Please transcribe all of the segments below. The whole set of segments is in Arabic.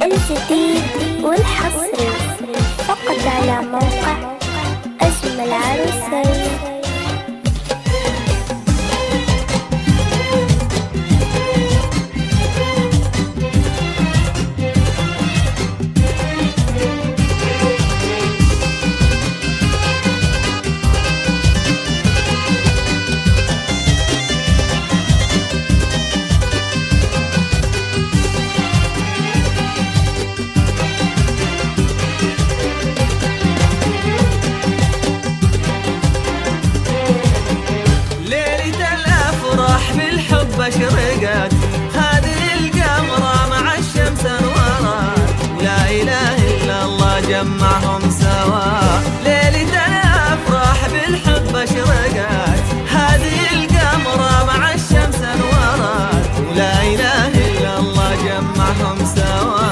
الجديد والحصري فقط على موقع أجمل عروسين. أشرقت هذه القمرة مع الشمس انورت، لا إله إلا الله جمعهم سوا. ليلة الأفراح بالحب أشرقت هذه القمرة مع الشمس انورت، ولا إله إلا الله جمعهم سوا.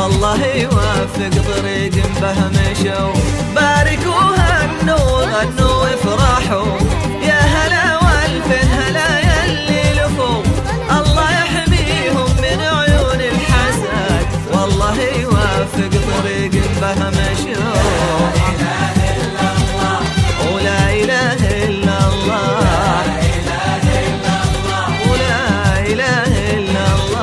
الله يوفق طريق به مشوا، باركوا هنوا وغنوا وافرحوا، يا هلا والفين هلا يلي لفوا، الله يحميهم من عيون الحسد، والله يوفق طريق به مشوا. ولا إله إلا الله، ولا إله إلا الله.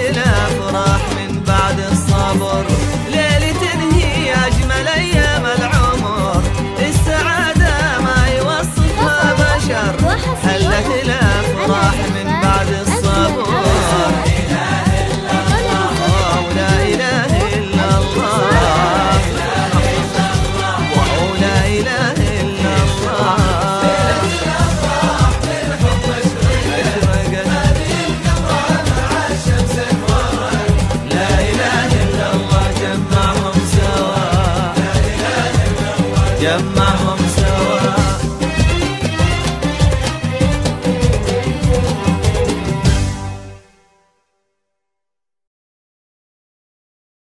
الأفراح من بعد الصبر، ليلة هي أجمل أيام العمر، السعادة ما يوصفها بشر، هلت الأفراح من بعد الصبر. ولا إله إلا الله، ولا إله إلا الله. جمعهم